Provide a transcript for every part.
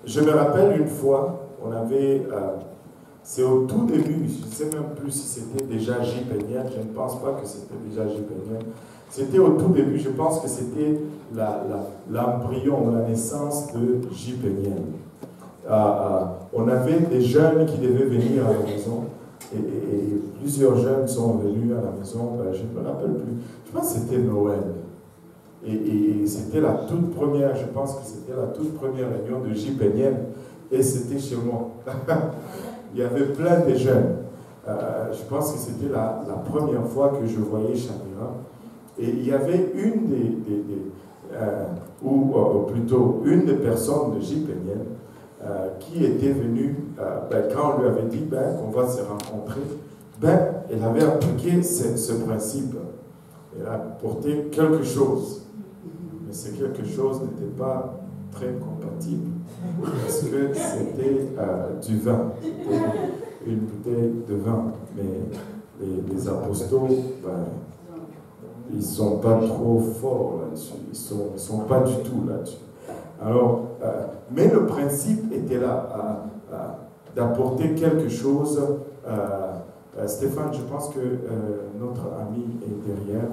je me rappelle une fois, on avait, c'est au tout début, je ne sais même plus si c'était déjà J. Peniel, je ne pense pas que c'était déjà J. Peniel. C'était au tout début, je pense que c'était l'embryon ou la naissance de J. Peniel. On avait des jeunes qui devaient venir à la maison, et plusieurs jeunes sont venus à la maison, je ne me rappelle plus, je pense que c'était Noël. Et c'était la toute première, je pense que c'était la toute première réunion de J. Peniel, et c'était chez moi. Il y avait plein de jeunes. Je pense que c'était la première fois que je voyais Chamira. Et il y avait une plutôt une des personnes de J. Peniel qui était venue, quand on lui avait dit qu'on va se rencontrer, elle avait appliqué ce principe. Elle a apporté quelque chose. Mais ce quelque chose n'était pas très compatible. Parce que c'était du vin. Une bouteille de vin. Mais les apostles, ils ne sont pas trop forts là-dessus. Ils ne sont pas du tout là-dessus. Alors, mais le principe était là, d'apporter quelque chose. Stéphane, je pense que notre ami est derrière.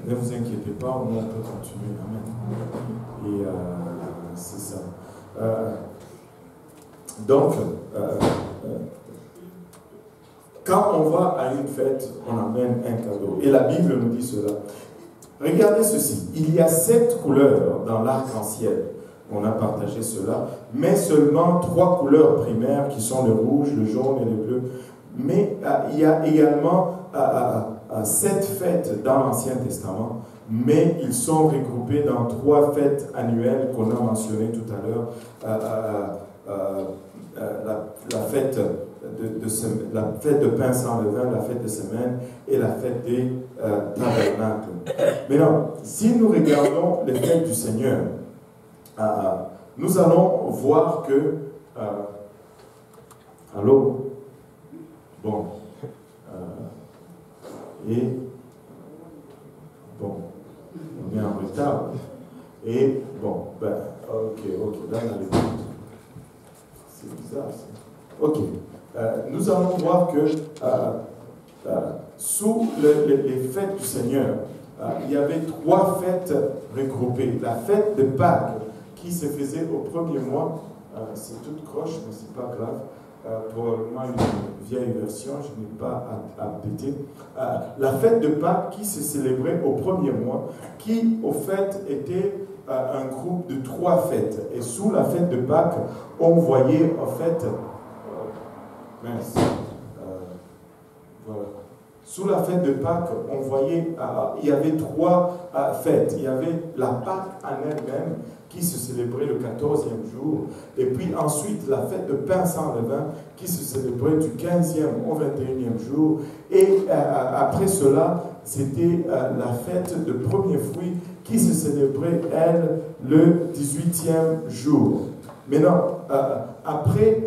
Ne vous inquiétez pas, on peut continuer. Amen. Et c'est ça. Donc, quand on va à une fête, on amène un cadeau. Et la Bible nous dit cela. Regardez ceci. Il y a 7 couleurs dans l'arc-en-ciel. On a partagé cela. Mais seulement 3 couleurs primaires qui sont le rouge, le jaune et le bleu. Mais il y a également 7 fêtes dans l'Ancien Testament. Mais ils sont regroupés dans 3 fêtes annuelles qu'on a mentionnées tout à l'heure. La fête la fête de pain sans levain, la fête de semaine et la fête des tabernacles. Maintenant, si nous regardons les fêtes du Seigneur, nous allons voir que... allô? Bon. Et... bon. On est en retard. Et... bon. Ben, ok. Là, on a les comptes. C'est bizarre, ça. Ok. Nous allons voir que sous les fêtes du Seigneur, il y avait 3 fêtes regroupées. La fête de Pâques, qui se faisait au premier mois, c'est toute croche, mais c'est pas grave, probablement une vieille version, je n'ai pas updaté. La fête de Pâques qui se célébrait au premier mois, qui au fait était un groupe de 3 fêtes. Et sous la fête de Pâques, on voyait en fait... mince. Voilà. Sous la fête de Pâques, on voyait, il y avait 3 fêtes. Il y avait la Pâque en elle-même, qui se célébrait le 14e jour. Et puis ensuite, la fête de pain sans levain, qui se célébrait du 15e au 21e jour. Et après cela, c'était la fête de premiers fruits, qui se célébrait, elle, le 18e jour. Maintenant, après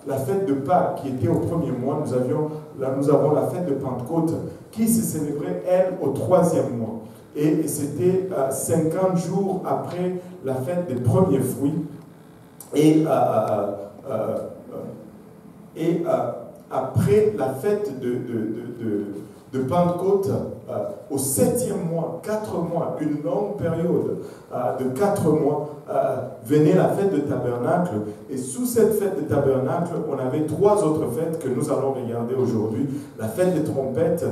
la fête de Pâques, qui était au premier mois, nous avons la fête de Pentecôte, qui se célébrait, elle, au 3e mois. Et c'était 50 jours après la fête des premiers fruits. Et après la fête de Pentecôte, au 7e mois, 4 mois, une longue période de 4 mois, venait la fête de Tabernacle. Et sous cette fête de Tabernacle, on avait 3 autres fêtes que nous allons regarder aujourd'hui. La fête des trompettes,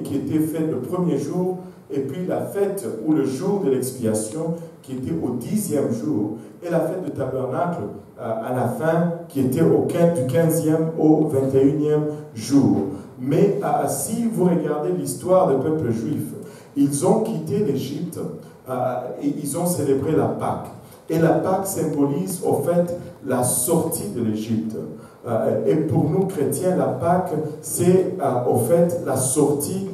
qui était faite le premier jour, et puis la fête ou le jour de l'expiation, qui était au 10e jour, et la fête de Tabernacle à la fin, qui était du 15e au 21e jour. Mais si vous regardez l'histoire du peuple juif, ils ont quitté l'Égypte et ils ont célébré la Pâque. Et la Pâque symbolise au fait la sortie de l'Égypte. Et pour nous chrétiens, la Pâque, c'est au fait la sortie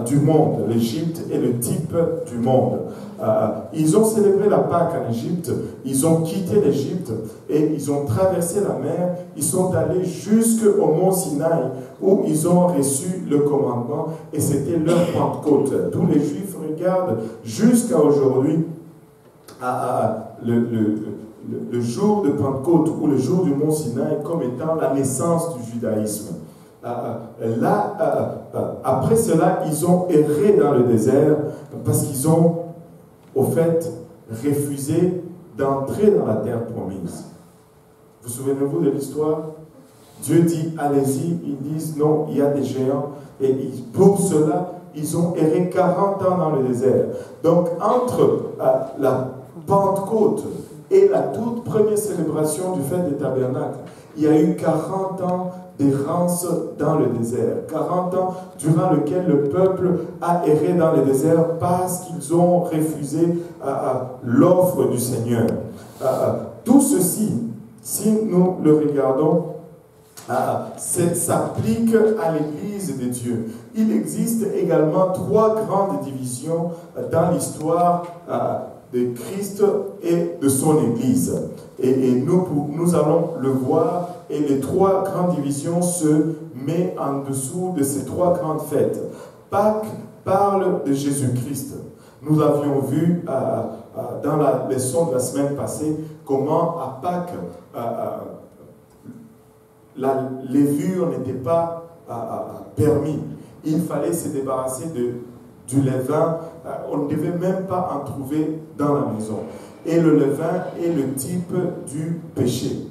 du monde. L'Égypte est le type du monde. Ils ont célébré la Pâque en Égypte, ils ont quitté l'Égypte et ils ont traversé la mer, ils sont allés jusqu'au mont Sinaï où ils ont reçu le commandement et c'était leur Pentecôte. Tous les Juifs regarde jusqu'à aujourd'hui, le jour de Pentecôte ou le jour du Mont Sinaï comme étant la naissance du judaïsme. Après cela, ils ont erré dans le désert parce qu'ils ont, au fait, refusé d'entrer dans la terre promise. Vous souvenez-vous de l'histoire? Dieu dit, allez-y. Ils disent, non, il y a des géants. Et pour cela, ils ont erré 40 ans dans le désert. Donc, entre la Pentecôte et la toute première célébration du Fête des Tabernacles, il y a eu 40 ans d'errance dans le désert. 40 ans durant lequel le peuple a erré dans le désert parce qu'ils ont refusé l'offre du Seigneur. Tout ceci, si nous le regardons, s'applique à l'Église de Dieu. Il existe également 3 grandes divisions dans l'histoire de Christ et de son Église. Et nous allons le voir, et les 3 grandes divisions se mettent en dessous de ces 3 grandes fêtes. Pâques parle de Jésus-Christ. Nous avions vu dans la leçon de la semaine passée comment à Pâques, la levure n'était pas permis. Il fallait se débarrasser du levain. On ne devait même pas en trouver dans la maison. Et le levain est le type du péché.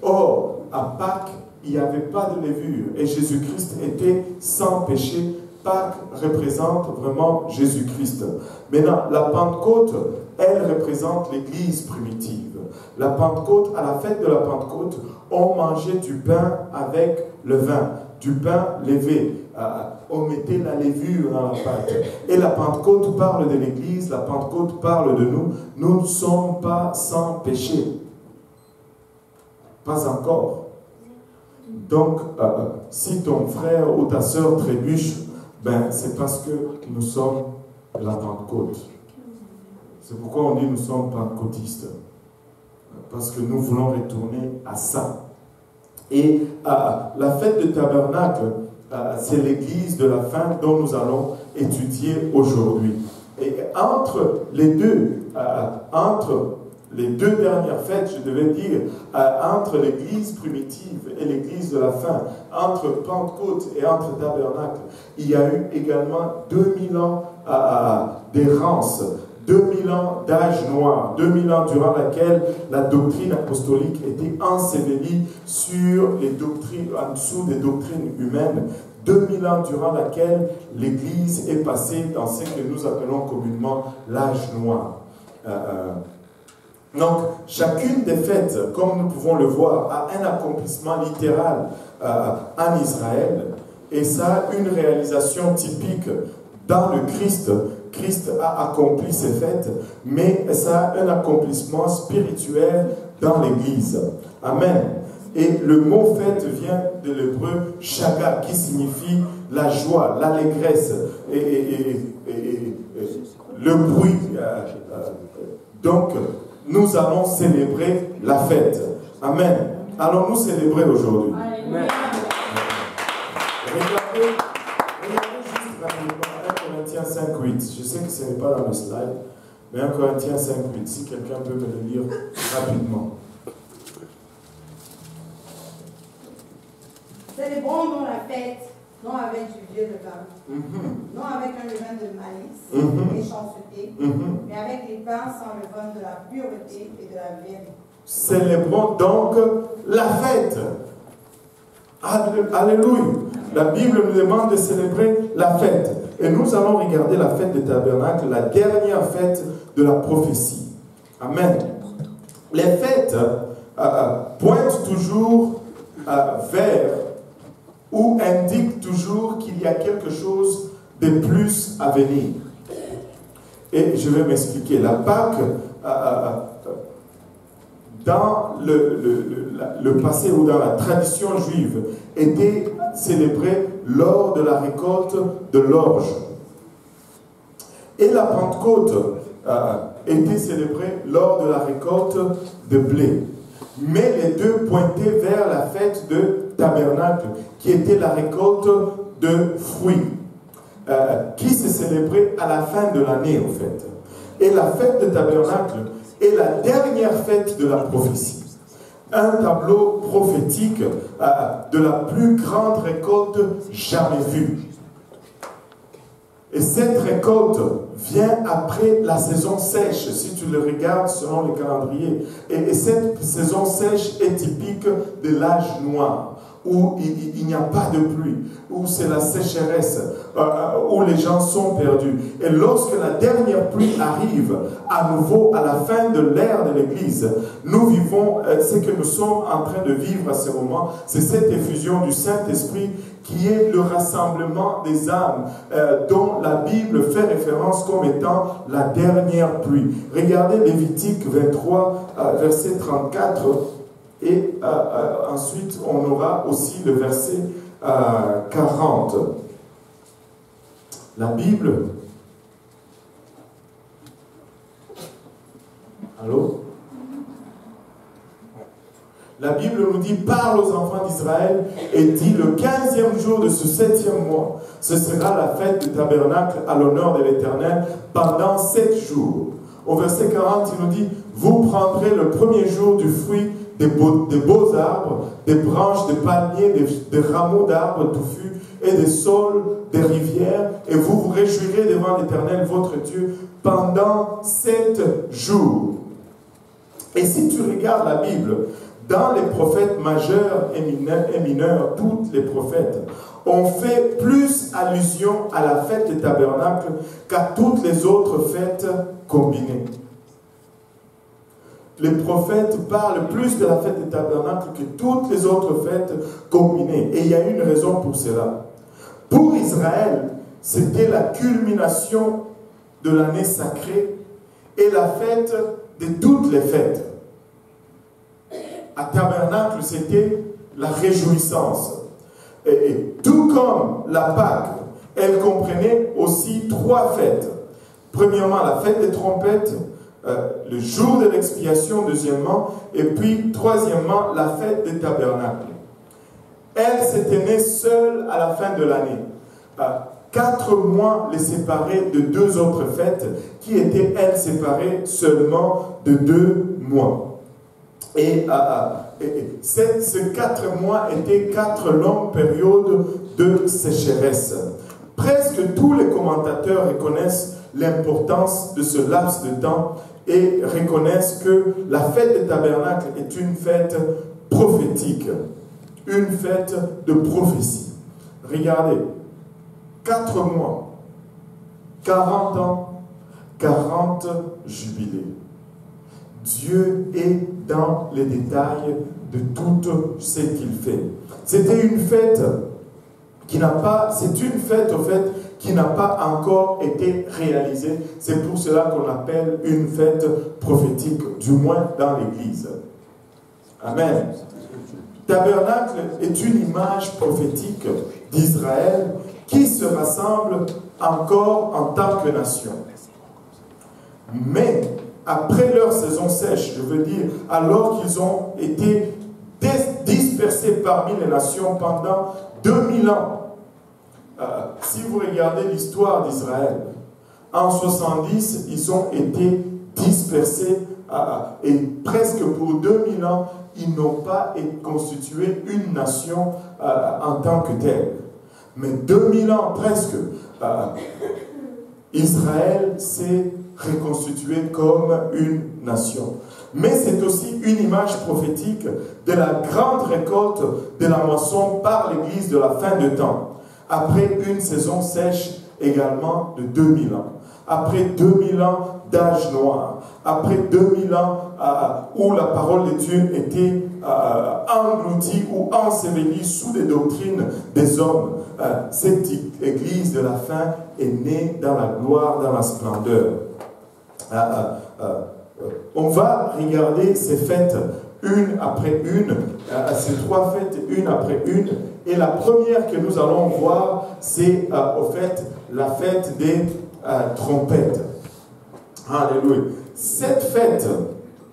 Or, à Pâques, il n'y avait pas de levure. Et Jésus-Christ était sans péché. Pâques représente vraiment Jésus-Christ. Maintenant, la Pentecôte, elle représente l'Église primitive. La Pentecôte, à la fête de la Pentecôte, on mangeait du pain avec le vin, du pain levé. On mettait la levure dans la pâte. Et la Pentecôte parle de l'Église, la Pentecôte parle de nous. Nous ne sommes pas sans péché. Pas encore. Donc, si ton frère ou ta soeur trébuche, c'est parce que nous sommes la Pentecôte. C'est pourquoi on dit nous sommes pentecôtistes. Parce que nous voulons retourner à ça. Et la fête de Tabernacle, c'est l'église de la fin dont nous allons étudier aujourd'hui. Et entre les deux dernières fêtes, je devais dire, entre l'église primitive et l'église de la fin, entre Pentecôte et entre Tabernacle, il y a eu également 2000 ans d'errance, 2000 ans d'âge noir, 2000 ans durant laquelle la doctrine apostolique était ensevelie sur les doctrines, en dessous des doctrines humaines, 2000 ans durant laquelle l'Église est passée dans ce que nous appelons communément l'âge noir. Donc, chacune des fêtes, comme nous pouvons le voir, a un accomplissement littéral en Israël, et ça a une réalisation typique dans le Christ. Christ a accompli ces fêtes, mais ça a un accomplissement spirituel dans l'Église. Amen. Et le mot fête vient de l'hébreu shaga, qui signifie la joie, l'allégresse et le bruit. Donc, nous allons célébrer la fête. Amen. Allons-nous célébrer aujourd'hui? Amen. Regardez juste rapidement 1 Corinthiens 5.8. Je sais que ce n'est pas dans le slide, mais 1 Corinthiens 5.8. Si quelqu'un peut me le lire rapidement. Célébrons donc la fête, non avec du vieux levain, non avec un levain de malice, méchanceté, mais avec les pains sans levain de la pureté et de la vérité. Célébrons donc la fête. Alléluia. La Bible nous demande de célébrer la fête. Et nous allons regarder la fête des tabernacles, la dernière fête de la prophétie. Amen. Les fêtes pointent toujours vers ou indiquent toujours qu'il y a quelque chose de plus à venir. Et je vais m'expliquer. La Pâque, dans le passé ou dans la tradition juive, était célébrée lors de la récolte de l'orge. Et la Pentecôte était célébrée lors de la récolte de blé. Mais les deux pointaient vers la fête de Tabernacle, qui était la récolte de fruits. qui s'est célébrée à la fin de l'année, en fait. Et la fête de tabernacle est la dernière fête de la prophétie. Un tableau prophétique de la plus grande récolte jamais vue. Et cette récolte vient après la saison sèche, si tu le regardes selon le calendrier. Et cette saison sèche est typique de l'âge noir, où il n'y a pas de pluie, où c'est la sécheresse, où les gens sont perdus. Et lorsque la dernière pluie arrive, à nouveau à la fin de l'ère de l'Église, nous vivons ce que nous sommes en train de vivre à ce moment, c'est cette effusion du Saint-Esprit qui est le rassemblement des âmes dont la Bible fait référence comme étant la dernière pluie. Regardez Lévitique 23, verset 34, et ensuite on aura aussi le verset 40. La Bible... Allô? La Bible nous dit, parle aux enfants d'Israël et dit, le 15e jour de ce 7e mois, ce sera la fête du tabernacle à l'honneur de l'Éternel pendant 7 jours. Au verset 40, il nous dit, vous prendrez le premier jour du fruit des beaux arbres, des branches de palmiers, des rameaux d'arbres touffus et des saules des rivières, et vous vous réjouirez devant l'Éternel votre Dieu pendant 7 jours. Et si tu regardes la Bible, dans les prophètes majeurs et mineurs, tous les prophètes ont fait plus allusion à la fête des tabernacles qu'à toutes les autres fêtes combinées. Les prophètes parlent plus de la fête des tabernacles que toutes les autres fêtes combinées. Et il y a une raison pour cela. Pour Israël, c'était la culmination de l'année sacrée et la fête de toutes les fêtes. À tabernacle, c'était la réjouissance. Et tout comme la Pâque, elle comprenait aussi 3 fêtes. Premièrement, la fête des trompettes, le jour de l'expiation, deuxièmement, et puis troisièmement, la fête des tabernacles. Elle s'était née seule à la fin de l'année. 4 mois les séparaient de 2 autres fêtes qui étaient, elles, séparées seulement de 2 mois. Et ces 4 mois étaient 4 longues périodes de sécheresse. Presque tous les commentateurs reconnaissent l'importance de ce laps de temps et reconnaissent que la fête des tabernacles est une fête prophétique, une fête de prophétie. Regardez, 4 mois, 40 ans, 40 jubilés. Dieu est dans les détails de tout ce qu'il fait. C'était une fête qui n'a pas, c'est une fête au fait qui n'a pas encore été réalisée. C'est pour cela qu'on appelle une fête prophétique, du moins dans l'Église. Amen. Tabernacle est une image prophétique d'Israël qui se rassemble encore en tant que nation. Mais après leur saison sèche, je veux dire, alors qu'ils ont été dispersés parmi les nations pendant 2000 ans. Si vous regardez l'histoire d'Israël, en 70, ils ont été dispersés et presque pour 2000 ans, ils n'ont pas constitué une nation en tant que telle. Mais 2000 ans presque, Israël s'est reconstitué comme une nation. Mais c'est aussi une image prophétique de la grande récolte de la moisson par l'Église de la fin de temps. Après une saison sèche également de 2000 ans. Après 2000 ans d'âge noir. Après 2000 ans où la parole de Dieu était engloutie ou ensevelie sous les doctrines des hommes. Cette Église de la fin est née dans la gloire, dans la splendeur. On va regarder ces fêtes une après une, ces 3 fêtes une après une, et la première que nous allons voir, c'est au fait la fête des trompettes. Alléluia. Cette fête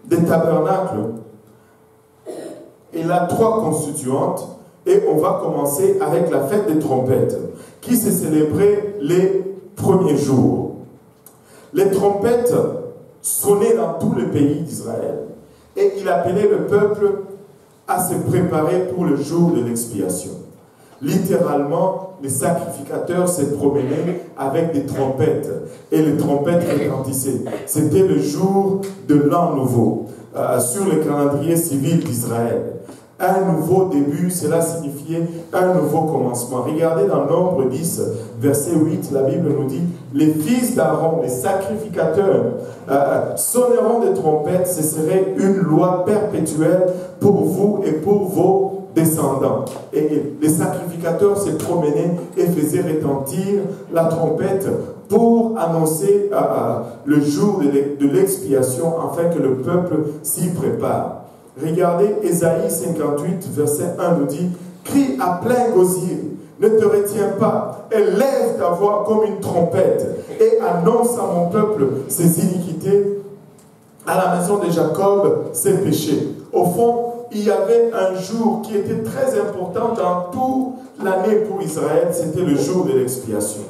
des tabernacles, elle a 3 constituantes, et on va commencer avec la fête des trompettes, qui s'est célébrée les premiers jours. Les trompettes sonnaient dans tout le pays d'Israël et il appelait le peuple à se préparer pour le jour de l'expiation. Littéralement, les sacrificateurs se promenaient avec des trompettes et les trompettes retentissaient. C'était le jour de l'an nouveau sur le calendrier civil d'Israël. Un nouveau début, cela signifiait un nouveau commencement. Regardez dans Nombre 10, verset 8, la Bible nous dit « Les fils d'Aaron, les sacrificateurs, sonneront des trompettes, ce serait une loi perpétuelle pour vous et pour vos descendants. » Et les sacrificateurs se promenaient et faisaient retentir la trompette pour annoncer le jour de l'expiation afin que le peuple s'y prépare. Regardez, Ésaïe 58, verset 1 nous dit « Crie à plein gosier, ne te retiens pas, élève ta voix comme une trompette et annonce à mon peuple ses iniquités, à la maison de Jacob ses péchés. » Au fond, il y avait un jour qui était très important dans toute l'année pour Israël, c'était le jour de l'expiation.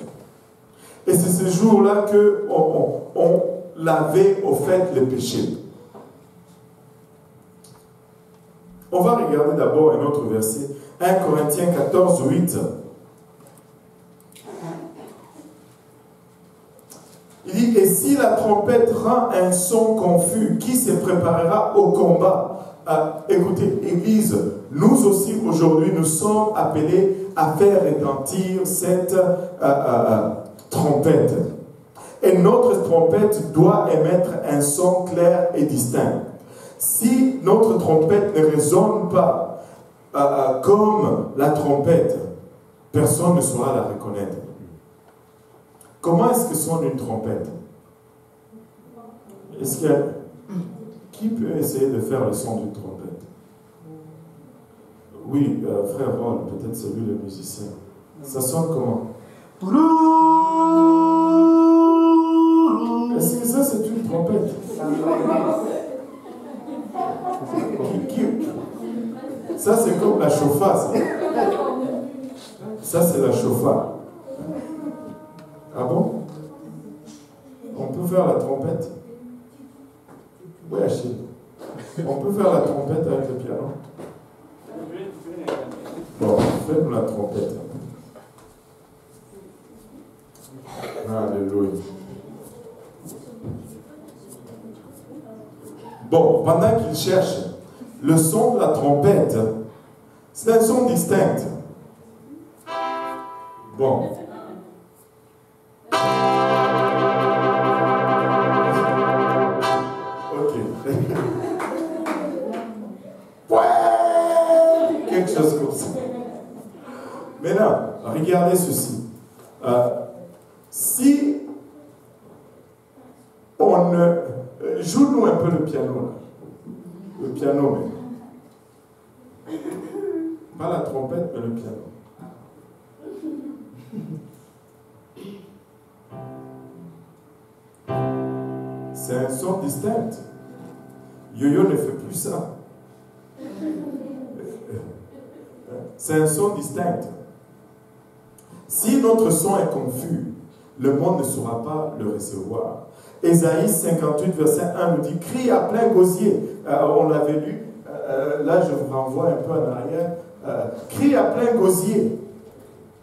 Et c'est ce jour-là qu'on lavait au fait les péchés. On va regarder d'abord un autre verset, 1 Corinthiens 14, 8. Il dit, et si la trompette rend un son confus, qui se préparera au combat? Écoutez, Église, nous aussi aujourd'hui, nous sommes appelés à faire retentir cette trompette. Et notre trompette doit émettre un son clair et distinct. Si notre trompette ne résonne pas comme la trompette, personne ne saura la reconnaître. Comment est-ce que sonne une trompette? Est-ce qu'il y a... Qui peut essayer de faire le son d'une trompette? Oui, frère Ron, peut-être c'est lui le musicien. Ça sonne comment? Est-ce que ça c'est une trompette? Ça c'est comme la chauffa. Ça c'est la chauffa. Ah bon? On peut faire la trompette? Oui, Achille. On peut faire la trompette avec le piano? Bon, faites-nous la trompette. Alléluia. Bon, pendant qu'il cherche le son de la trompette, c'est un son distinct. Bon. Quelque chose comme ça. Maintenant, regardez ceci. Si on joue-nous un peu le piano, là. Le piano, même. Pas la trompette, mais le piano. C'est un son distinct. Yo-Yo ne fait plus ça. C'est un son distinct. Si notre son est confus, le monde ne saura pas le recevoir. Ésaïe 58, verset 1 nous dit « Crie à plein gosier ». On l'avait lu. Là, je vous renvoie un peu en arrière. « Crie à plein gosier.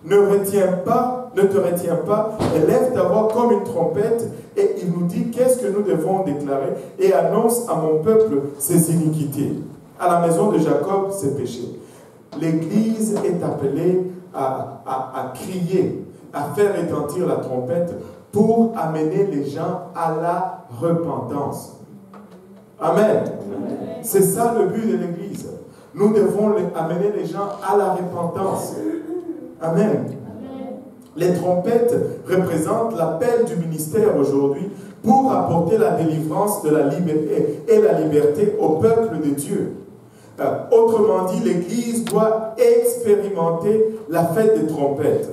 Ne te retiens pas. Élève ta voix comme une trompette. » Et il nous dit « Qu'est-ce que nous devons déclarer ?» Et annonce à mon peuple ses iniquités. À la maison de Jacob, ses péchés. L'Église est appelée à crier, à faire retentir la trompette pour amener les gens à la repentance. Amen. C'est ça le but de l'Église. Nous devons amener les gens à la repentance. Amen. Les trompettes représentent l'appel du ministère aujourd'hui pour apporter la délivrance de la liberté et la liberté au peuple de Dieu. Autrement dit, l'Église doit expérimenter la fête des trompettes.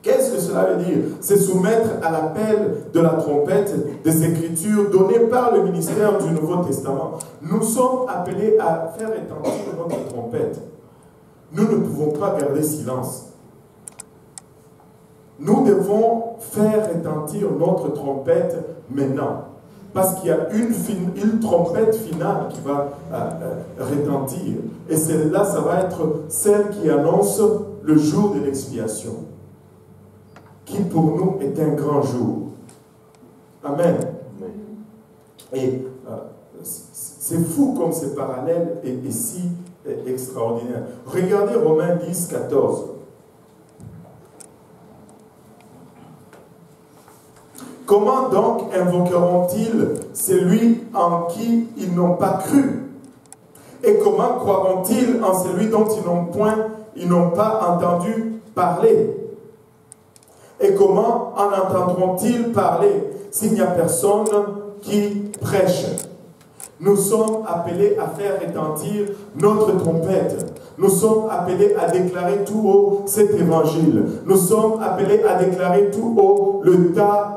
Qu'est-ce que cela veut dire? C'est soumettre à l'appel de la trompette des Écritures données par le ministère du Nouveau Testament. Nous sommes appelés à faire retentir notre trompette. Nous ne pouvons pas garder silence. nous devons faire retentir notre trompette maintenant. Parce qu'il y a une trompette finale qui va retentir. Et celle-là, ça va être celle qui annonce le jour de l'expiation. Qui pour nous est un grand jour. Amen. Et c'est fou comme ce parallèle est si extraordinaire. Regardez Romains 10, 14. Comment donc invoqueront-ils celui en qui ils n'ont pas cru? Et comment croiront-ils en celui dont ils n'ont pas entendu parler? Et comment en entendront-ils parler s'il n'y a personne qui prêche? Nous sommes appelés à faire retentir notre trompette. Nous sommes appelés à déclarer tout haut cet évangile. Nous sommes appelés à déclarer tout haut le tas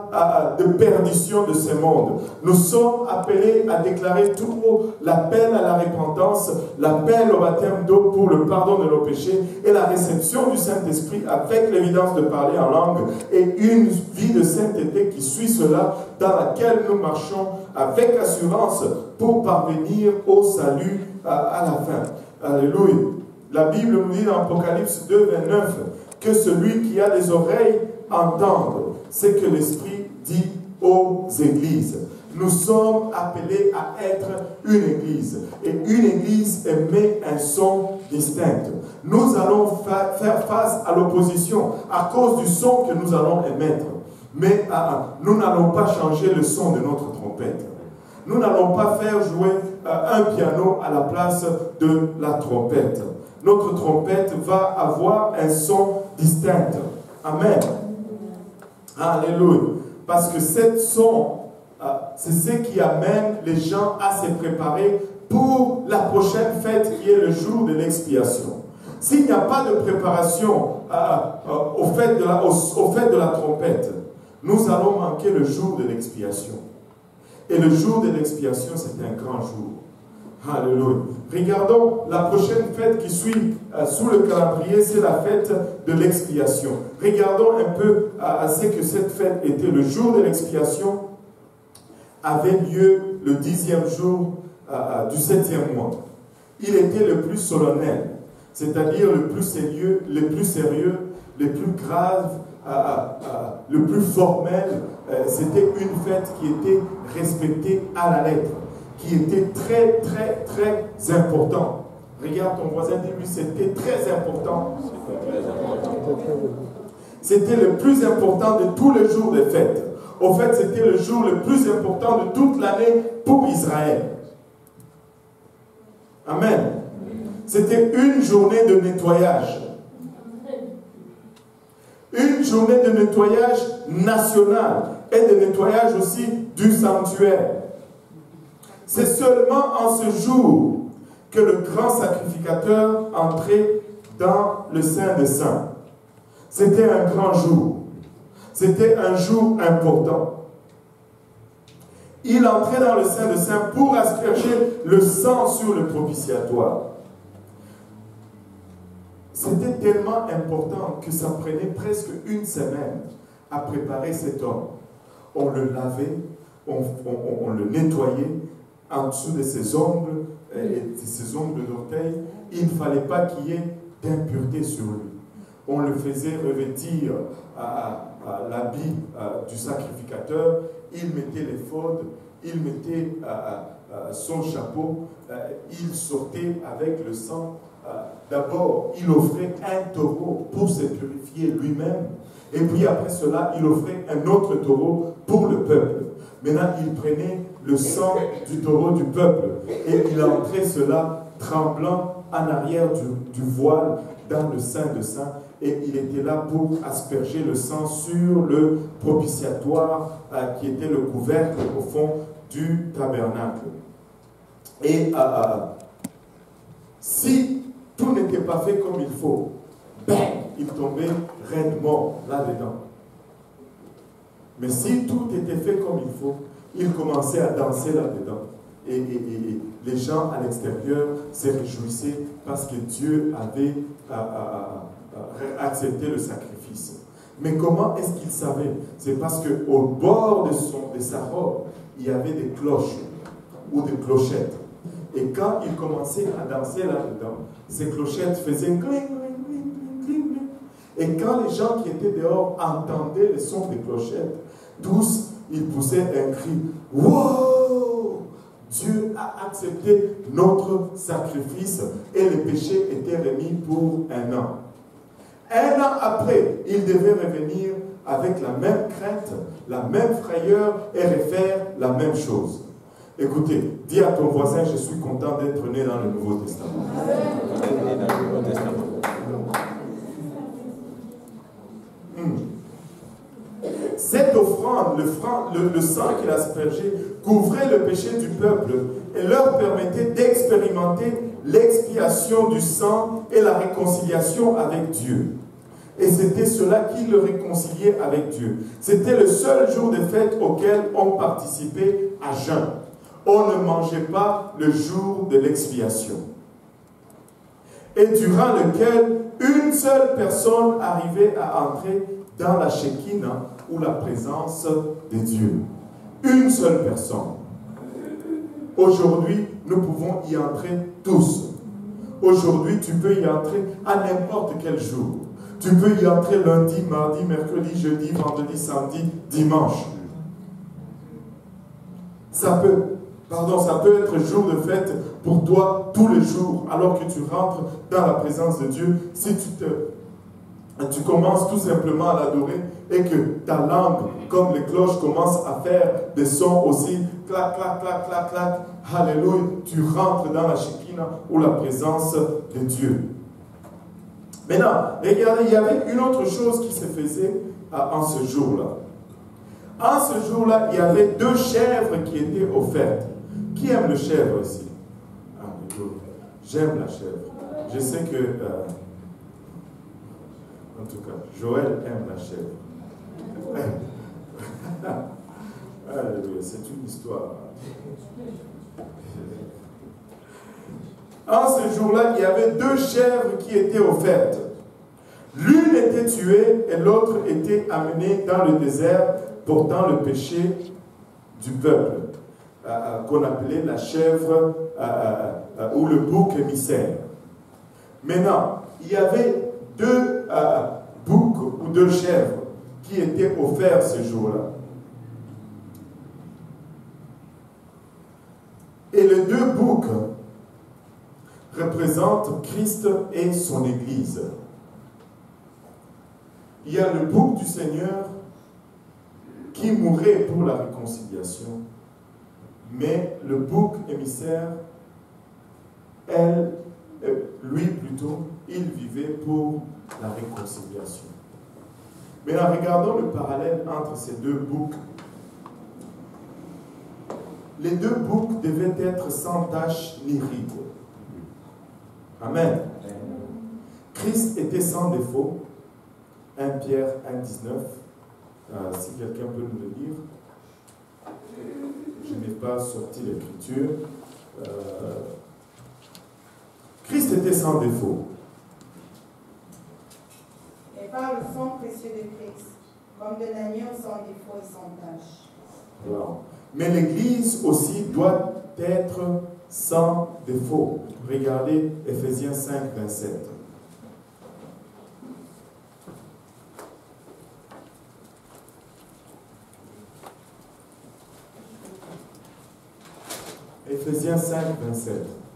de perdition de ce monde. Nous sommes appelés à déclarer tout haut l'appel à la repentance, l'appel au baptême d'eau pour le pardon de nos péchés et la réception du Saint-Esprit avec l'évidence de parler en langue et une vie de sainteté qui suit cela, dans laquelle nous marchons avec assurance pour parvenir au salut à la fin. Alléluia. La Bible nous dit dans Apocalypse 2, 29 que celui qui a des oreilles entende ce que l'Esprit dit aux églises. Nous sommes appelés à être une église. Et une église émet un son distinct. Nous allons faire face à l'opposition à cause du son que nous allons émettre. Mais nous n'allons pas changer le son de notre trompette. Nous n'allons pas faire jouer un piano à la place de la trompette. Notre trompette va avoir un son distinct. Amen. Alléluia. Parce que ce son, c'est ce qui amène les gens à se préparer pour la prochaine fête qui est le jour de l'expiation. S'il n'y a pas de préparation au fait de la trompette, nous allons manquer le jour de l'expiation. Et le jour de l'expiation, c'est un grand jour. Alléluia. Regardons la prochaine fête qui suit sous le calendrier, c'est la fête de l'expiation. Regardons un peu à ce que cette fête était. Le jour de l'expiation avait lieu le 10e jour du 7e mois. Il était le plus solennel, c'est-à-dire le plus sérieux, le plus grave, le plus formel. C'était une fête qui était respectée à la lettre, qui était très, très, très important. Regarde ton voisin, dis-lui, c'était très important. C'était le plus important de tous les jours de fête. Au fait, c'était le jour le plus important de toute l'année pour Israël. Amen. C'était une journée de nettoyage. Une journée de nettoyage national et de nettoyage aussi du sanctuaire. C'est seulement en ce jour que le grand sacrificateur entrait dans le Saint des Saints. C'était un grand jour. C'était un jour important. Il entrait dans le Saint des Saints pour asperger le sang sur le propitiatoire. C'était tellement important que ça prenait presque une semaine à préparer cet homme. On le lavait, on le nettoyait en dessous de ses ongles et de ses ongles d'orteil. Il ne fallait pas qu'il y ait d'impureté sur lui. On le faisait revêtir à l'habit du sacrificateur. Il mettait l'éphod, il mettait son chapeau, il sortait avec le sang. D'abord, il offrait un taureau pour se purifier lui-même. Et puis après cela, il offrait un autre taureau pour le peuple. Maintenant, il prenait le sang du taureau du peuple et il entrait cela tremblant en arrière du voile dans le Saint de Saints. Et il était là pour asperger le sang sur le propitiatoire qui était le couvercle au fond du tabernacle. Et si tout n'était pas fait comme il faut, ben, il tombait raidement là-dedans. Mais si tout était fait comme il faut, il commençait à danser là-dedans. Et les gens à l'extérieur se réjouissaient parce que Dieu avait accepté le sacrifice. Mais comment est-ce qu'il savait? C'est parce qu'au bord de sa robe, il y avait des cloches ou des clochettes. Et quand il commençait à danser là-dedans, ces clochettes faisaient cling, cling, cling, cling, cling. Et quand les gens qui étaient dehors entendaient le son des clochettes, tous, ils poussaient un cri. Wow! Dieu a accepté notre sacrifice et le péché était remis pour 1 an. 1 an après, il devait revenir avec la même crainte, la même frayeur et refaire la même chose. Écoutez, dis à ton voisin, je suis content d'être né dans le Nouveau Testament. Né dans le Nouveau Testament. Cette offrande, le sang qu'il a aspergé, couvrait le péché du peuple et leur permettait d'expérimenter l'expiation du sang et la réconciliation avec Dieu. Et c'était cela qui le réconciliait avec Dieu. C'était le seul jour de fête auquel on participait à jeûne. On ne mangeait pas le jour de l'expiation. Et durant lequel une seule personne arrivait à entrer dans la Shekinah ou la présence de Dieu. Une seule personne. Aujourd'hui, nous pouvons y entrer tous. Aujourd'hui, tu peux y entrer à n'importe quel jour. Tu peux y entrer lundi, mardi, mercredi, jeudi, vendredi, samedi, dimanche. Ça peut être jour de fête pour toi tous les jours, alors que tu rentres dans la présence de Dieu. Si tu commences tout simplement à l'adorer et que ta langue, comme les cloches, commence à faire des sons aussi, clac, clac, clac, clac, clac, alléluia, tu rentres dans la Shekinah ou la présence de Dieu. Maintenant, regardez, il y avait une autre chose qui se faisait en ce jour-là. En ce jour-là, il y avait 2 chèvres qui étaient offertes. Qui aime le chèvre ici? J'aime la chèvre. Je sais que, en tout cas, Joël aime la chèvre. Alléluia, c'est une histoire. En ce jour-là, il y avait 2 chèvres qui étaient offertes. L'une était tuée et l'autre était amenée dans le désert portant le péché du peuple, qu'on appelait la chèvre ou le bouc émissaire. Maintenant, il y avait 2 boucs ou 2 chèvres qui étaient offerts ce jour-là. Et les 2 boucs représentent Christ et son Église. Il y a le bouc du Seigneur qui mourrait pour la réconciliation, mais le bouc émissaire, lui plutôt, il vivait pour la réconciliation. Maintenant, regardons le parallèle entre ces 2 boucs. Les 2 boucs devaient être sans tache ni ride. Amen. Christ était sans défaut. 1 Pierre 1,19. Si quelqu'un peut nous le lire. Je n'ai pas sorti l'écriture. Christ était sans défaut. Et par le sang précieux de Christ, comme de l'agneau sans défaut et sans tache. Wow. Mais l'Église aussi doit être sans défaut. Regardez Ephésiens 5, 27. Ephésiens 5, 27.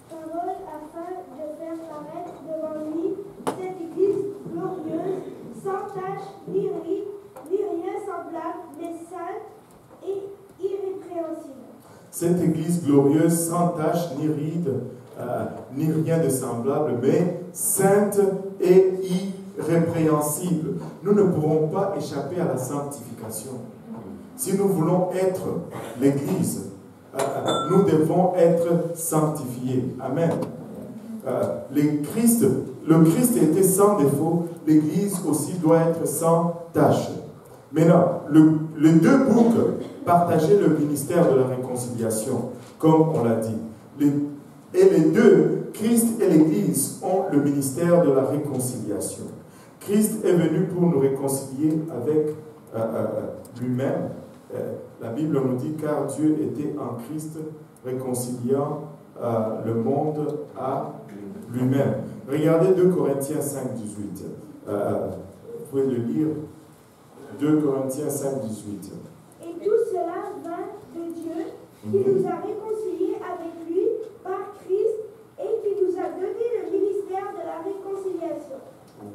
Parole afin de faire paraître devant lui cette Église glorieuse, sans tache, ni ride, ni rien semblable, mais sainte et irrépréhensible. Cette Église glorieuse, sans tache, ni ride, ni rien de semblable, mais sainte et irrépréhensible. Nous ne pourrons pas échapper à la sanctification. Si nous voulons être l'Église, nous devons être sanctifiés. Amen. Le Christ était sans défaut, l'Église aussi doit être sans tache. Maintenant, les 2 boucs partageaient le ministère de la réconciliation, comme on l'a dit. Et les 2, Christ et l'Église, ont le ministère de la réconciliation. Christ est venu pour nous réconcilier avec lui-même. La Bible nous dit car Dieu était en Christ réconciliant le monde à lui-même. Regardez 2 Corinthiens 5, 18. Vous pouvez le lire. 2 Corinthiens 5, 18. Et tout cela vint de Dieu qui nous a réconciliés avec lui par Christ et qui nous a donné le ministère de la réconciliation.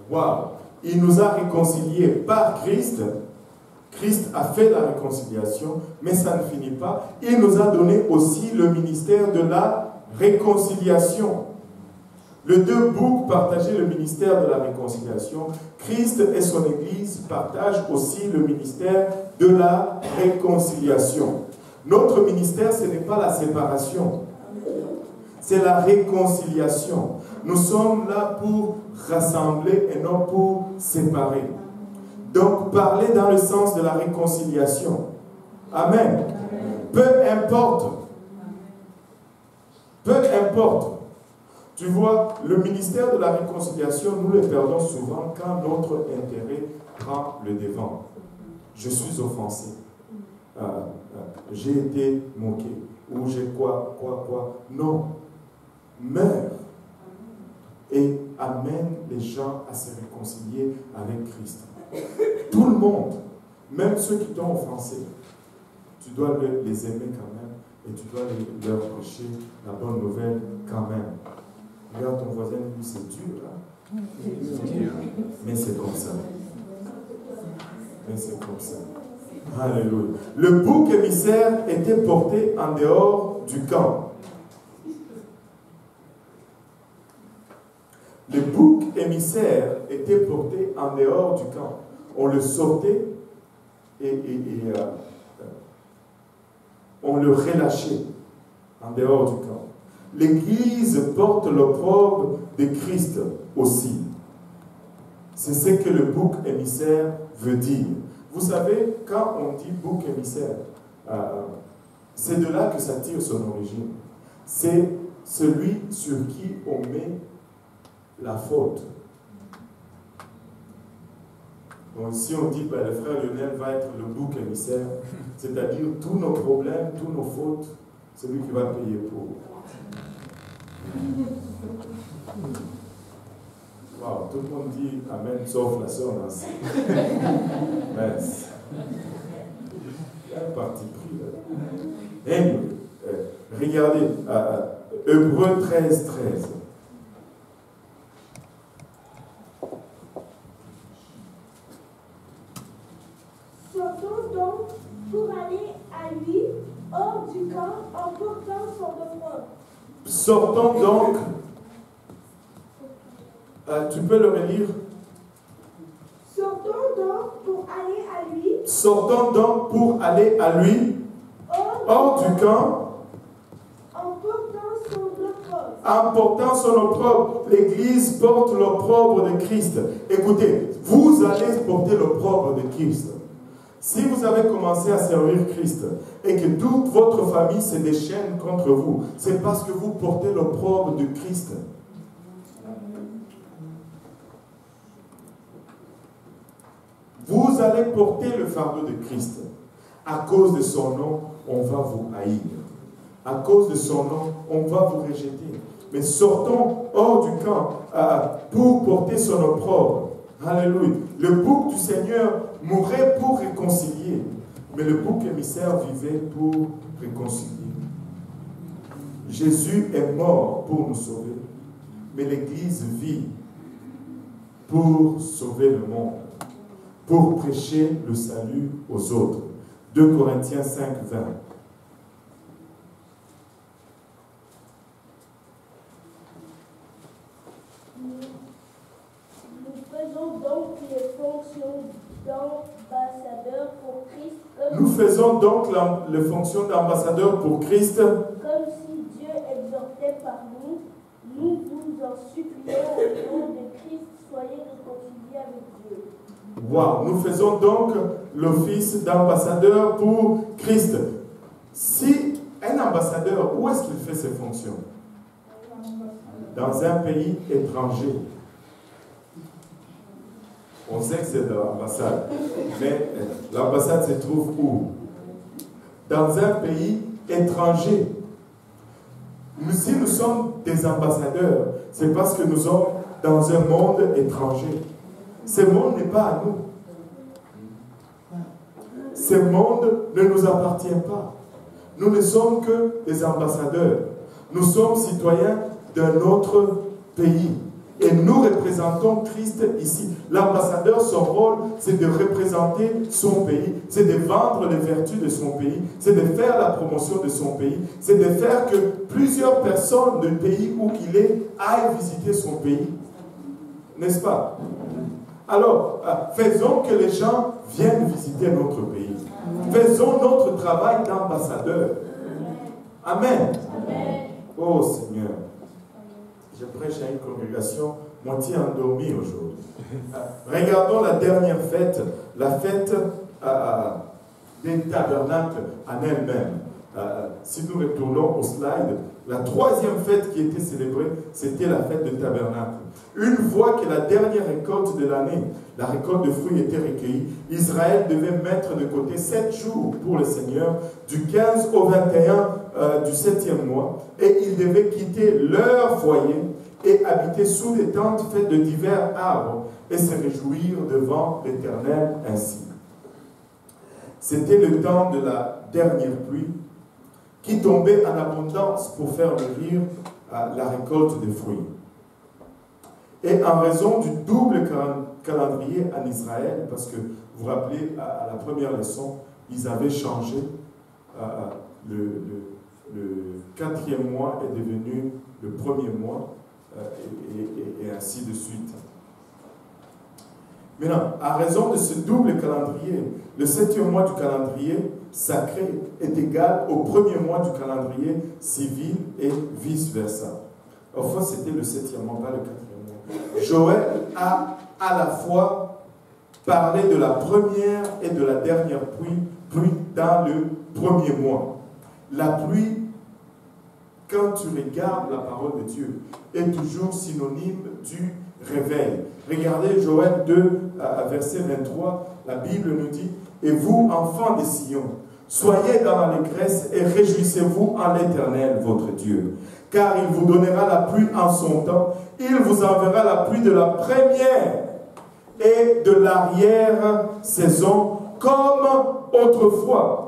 Waouh! Il nous a réconciliés par Christ. Christ a fait la réconciliation, mais ça ne finit pas. Il nous a donné aussi le ministère de la réconciliation. Les deux boucs partageaient le ministère de la réconciliation. Christ et son Église partagent aussi le ministère de la réconciliation. Notre ministère, ce n'est pas la séparation, c'est la réconciliation. Nous sommes là pour rassembler et non pour séparer. Donc, parler dans le sens de la réconciliation. Amen. Peu importe. Tu vois, le ministère de la réconciliation, nous le perdons souvent quand notre intérêt prend le devant. Je suis offensé. J'ai été moqué. Ou j'ai quoi. Non. Meurs. Et amène les gens à se réconcilier avec Christ. Tout le monde, même ceux qui t'ont offensé, tu dois les aimer quand même et tu dois leur prêcher la bonne nouvelle quand même. Regarde ton voisin, lui, c'est dur, là. Mais c'est comme ça. Alléluia. Le bouc émissaire était porté en dehors du camp. Le bouc émissaire était porté en dehors du camp. On le sortait et on le relâchait en dehors du camp. L'Église porte l'opprobre de Christ aussi. C'est ce que le bouc émissaire veut dire. Vous savez, quand on dit bouc émissaire, c'est de là que ça tire son origine. C'est celui sur qui on met la faute. Donc si on dit le frère Lionel va être le bouc émissaire, c'est-à-dire tous nos problèmes, tous nos fautes, c'est lui qui va payer pour. Wow, tout le monde dit Amen, sauf la sœur Nancy. Il y a un parti pris là. Anyway, regardez, Hébreux 13, 13. Sortons donc pour aller à lui, hors du camp, en portant son opprobre. Sortons donc. Tu peux le relire? Sortons donc pour aller à lui. Sortons donc pour aller à lui, hors du camp, en portant son opprobre. En portant son opprobre. L'Église porte l'opprobre de Christ. Écoutez, vous allez porter l'opprobre de Christ. Si vous avez commencé à servir Christ et que toute votre famille se déchaîne contre vous, c'est parce que vous portez l'opprobre de Christ. Vous allez porter le fardeau de Christ. À cause de son nom, on va vous haïr. À cause de son nom, on va vous rejeter. Mais sortons hors du camp pour porter son opprobre. Alléluia. Le bouc du Seigneur mourait pour réconcilier, mais le bouc émissaire vivait pour réconcilier. Jésus est mort pour nous sauver, mais l'Église vit pour sauver le monde, pour prêcher le salut aux autres. 2 Corinthiens 5, 20. Nous faisons donc les fonctions d'ambassadeurs pour Christ. Comme si Dieu exhortait par nous, nous vous en supplions au nom de Christ, soyez réconciliés avec Dieu. Wow. Nous faisons donc l'office d'ambassadeur pour Christ. Si un ambassadeur, où est-ce qu'il fait ses fonctions? Dans un pays étranger. On sait que c'est de l'ambassade. Mais l'ambassade se trouve où? Dans un pays étranger. Si nous sommes des ambassadeurs, c'est parce que nous sommes dans un monde étranger. Ce monde n'est pas à nous. Ce monde ne nous appartient pas. Nous ne sommes que des ambassadeurs. Nous sommes citoyens d'un autre pays. Et nous représentons Christ ici. L'ambassadeur, son rôle, c'est de représenter son pays, c'est de vendre les vertus de son pays, c'est de faire la promotion de son pays, c'est de faire que plusieurs personnes du pays où il est aillent visiter son pays. N'est-ce pas? Alors, faisons que les gens viennent visiter notre pays. Faisons notre travail d'ambassadeur. Amen. Oh Seigneur. Je prêche à une congrégation moitié endormie aujourd'hui. Regardons la dernière fête, la fête des tabernacles en elle-même. Si nous retournons au slide, la troisième fête qui était célébrée, c'était la fête des tabernacles. Une fois que la dernière récolte de l'année, la récolte de fruits était recueillie, Israël devait mettre de côté 7 jours pour le Seigneur, du 15 au 21 du 7e mois, et ils devaient quitter leur foyer et habiter sous des tentes faites de divers arbres et se réjouir devant l'Éternel ainsi. C'était le temps de la dernière pluie qui tombait en abondance pour faire mûrir la récolte des fruits. Et en raison du double calendrier en Israël, parce que vous vous rappelez, à la première leçon, ils avaient changé, le 4e mois est devenu le 1er mois, et ainsi de suite. Maintenant, à raison de ce double calendrier, le 7e mois du calendrier sacré est égal au 1er mois du calendrier civil et vice-versa. Enfin, c'était le 7e mois, pas le 4e mois. Joël a à la fois parlé de la première et de la dernière pluie dans le 1er mois. La pluie, quand tu regardes la parole de Dieu, est toujours synonyme du réveil. Regardez Joël 2, verset 23, la Bible nous dit « Et vous, enfants de Sion, soyez dans l'allégresse et réjouissez-vous en l'Éternel, votre Dieu. Car il vous donnera la pluie en son temps, il vous enverra la pluie de la première et de l'arrière-saison, comme autrefois. »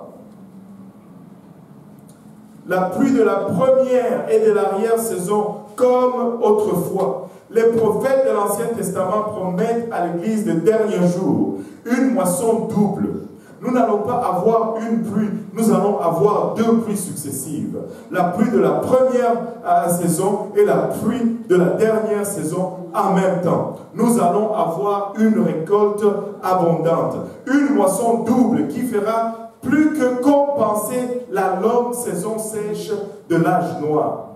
La pluie de la première et de l'arrière-saison, comme autrefois. Les prophètes de l'Ancien Testament promettent à l'Église des derniers jours une moisson double. Nous n'allons pas avoir une pluie, nous allons avoir 2 pluies successives. La pluie de la première saison et la pluie de la dernière saison en même temps. Nous allons avoir une récolte abondante, une moisson double qui fera plus que compenser la longue saison sèche de l'âge noir.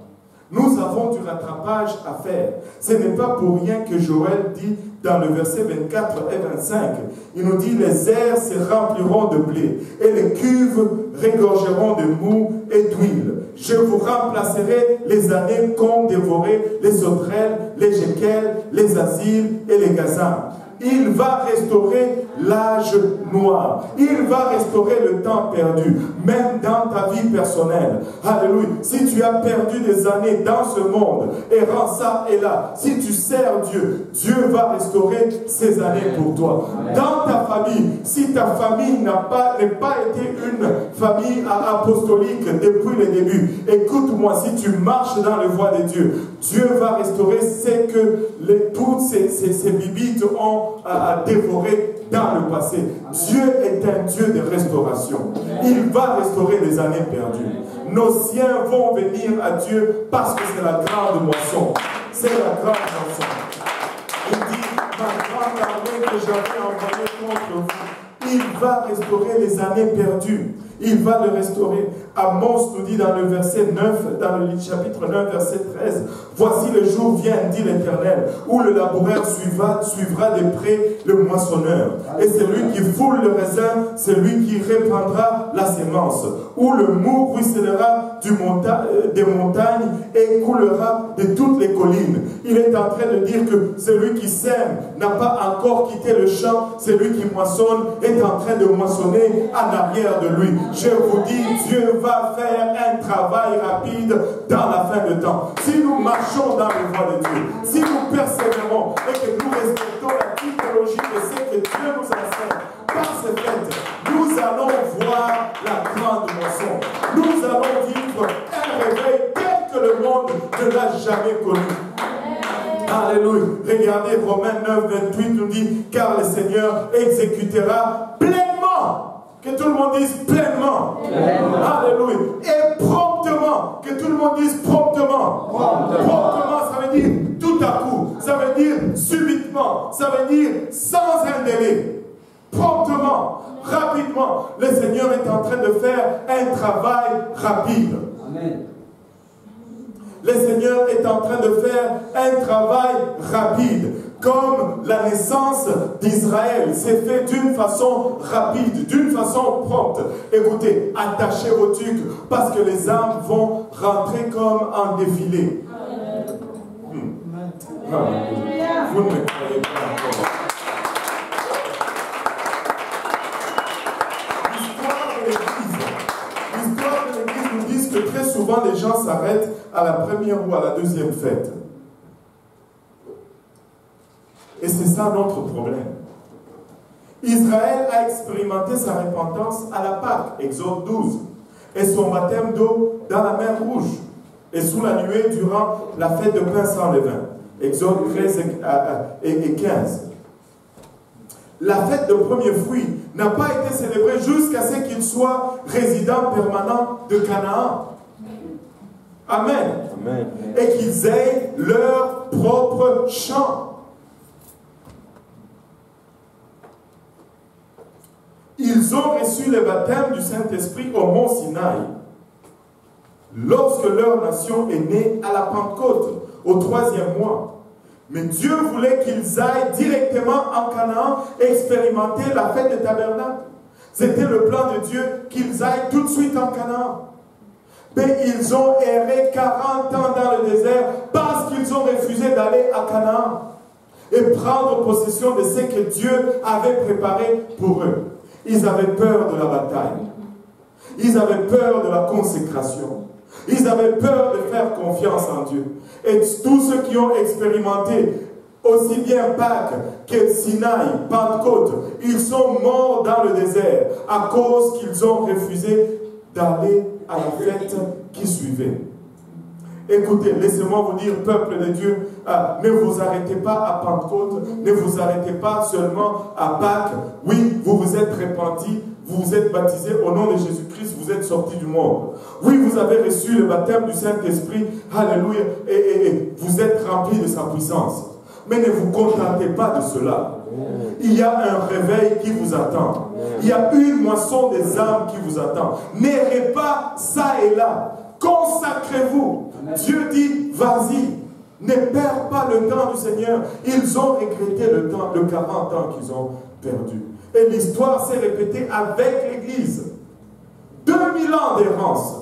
Nous avons du rattrapage à faire. Ce n'est pas pour rien que Joël dit dans le verset 24 et 25, il nous dit « Les airs se rempliront de blé et les cuves regorgeront de mou et d'huile. Je vous remplacerai les années qu'ont dévoré les sauterelles, les jéquels, les asiles et les gazans. Il va restaurer l'âge noir. Il va restaurer le temps perdu, même dans ta vie personnelle. Alléluia. Si tu as perdu des années dans ce monde, errant ça et là, si tu sers Dieu, Dieu va restaurer ces années pour toi. Dans ta famille, si ta famille n'est pas été une famille apostolique depuis le début, écoute-moi, si tu marches dans les voies de Dieu, Dieu va restaurer ce que toutes ces bibites ont dévoré dans le passé. Dieu est un Dieu de restauration. Il va restaurer les années perdues. Nos siens vont venir à Dieu parce que c'est la grande moisson. C'est la grande moisson. Il dit, ma grande armée que j'avais envoyée contre vous, il va restaurer les années perdues. il va le restaurer. Amos nous dit dans le verset 9, dans le chapitre 9, verset 13, « Voici le jour vient, dit l'Éternel, où le laboureur suivra de près le moissonneur. Et c'est lui qui foule le raisin, c'est lui qui répandra la sémence. Où le mou ruissellera des montagnes et coulera de toutes les collines. » Il est en train de dire que celui qui sème n'a pas encore quitté le champ, celui qui moissonne est en train de moissonner en arrière de lui. Je vous dis, Dieu va faire un travail rapide dans la fin de temps. Si nous marchons dans les voies de Dieu, si nous persévérons et que nous respectons la typologie de ce que Dieu nous enseigne, par ce fait, nous allons voir la grande moisson. Nous allons vivre un réveil tel que le monde ne l'a jamais connu. Alléluia. Regardez, Romains 9, 28 nous dit, car le Seigneur exécutera pleinement. Que tout le monde dise pleinement. Alléluia. Et promptement. Que tout le monde dise promptement. Promptement, ça veut dire tout à coup. Ça veut dire subitement. Ça veut dire sans un délai. Promptement, rapidement. Le Seigneur est en train de faire un travail rapide. Amen. Le Seigneur est en train de faire un travail rapide. Comme la naissance d'Israël s'est faite d'une façon rapide, d'une façon prompte. Écoutez, attachez vos tuques parce que les âmes vont rentrer comme en défilé. Vous ne me croyez pas encore. L'histoire de l'Église nous dit que très souvent les gens s'arrêtent à la première ou à la deuxième fête. Et c'est ça notre problème. Israël a expérimenté sa repentance à la Pâque, Exode 12, et son baptême d'eau dans la mer Rouge, et sous la nuée durant la fête de pain sans levain, Exode 13 et 15. La fête de premier fruit n'a pas été célébrée jusqu'à ce qu'ils soient résidents permanents de Canaan. Amen. Amen. Et qu'ils aient leur propre champ. Ils ont reçu le baptême du Saint-Esprit au mont Sinaï, lorsque leur nation est née à la Pentecôte, au 3e mois. Mais Dieu voulait qu'ils aillent directement en Canaan expérimenter la fête des tabernacles. C'était le plan de Dieu qu'ils aillent tout de suite en Canaan. Mais ils ont erré 40 ans dans le désert parce qu'ils ont refusé d'aller à Canaan et prendre possession de ce que Dieu avait préparé pour eux. Ils avaient peur de la bataille. Ils avaient peur de la consécration. Ils avaient peur de faire confiance en Dieu. Et tous ceux qui ont expérimenté aussi bien Pâques que Sinaï, Pentecôte, ils sont morts dans le désert à cause qu'ils ont refusé d'aller à la fête qui suivait. Écoutez, laissez-moi vous dire, peuple de Dieu, ne vous arrêtez pas à Pentecôte, ne vous arrêtez pas seulement à Pâques. Oui, vous vous êtes repentis, vous vous êtes baptisés au nom de Jésus-Christ, vous êtes sortis du monde. Oui, vous avez reçu le baptême du Saint-Esprit, alléluia, et vous êtes remplis de sa puissance. Mais ne vous contentez pas de cela. Il y a un réveil qui vous attend. Il y a une moisson des âmes qui vous attend. N'errez pas ça et là. Consacrez-vous. Dieu dit, vas-y. Ne perds pas le temps du Seigneur. Ils ont regretté le temps, le 40 ans qu'ils ont perdu. Et l'histoire s'est répétée avec l'Église. 2000 ans d'errance.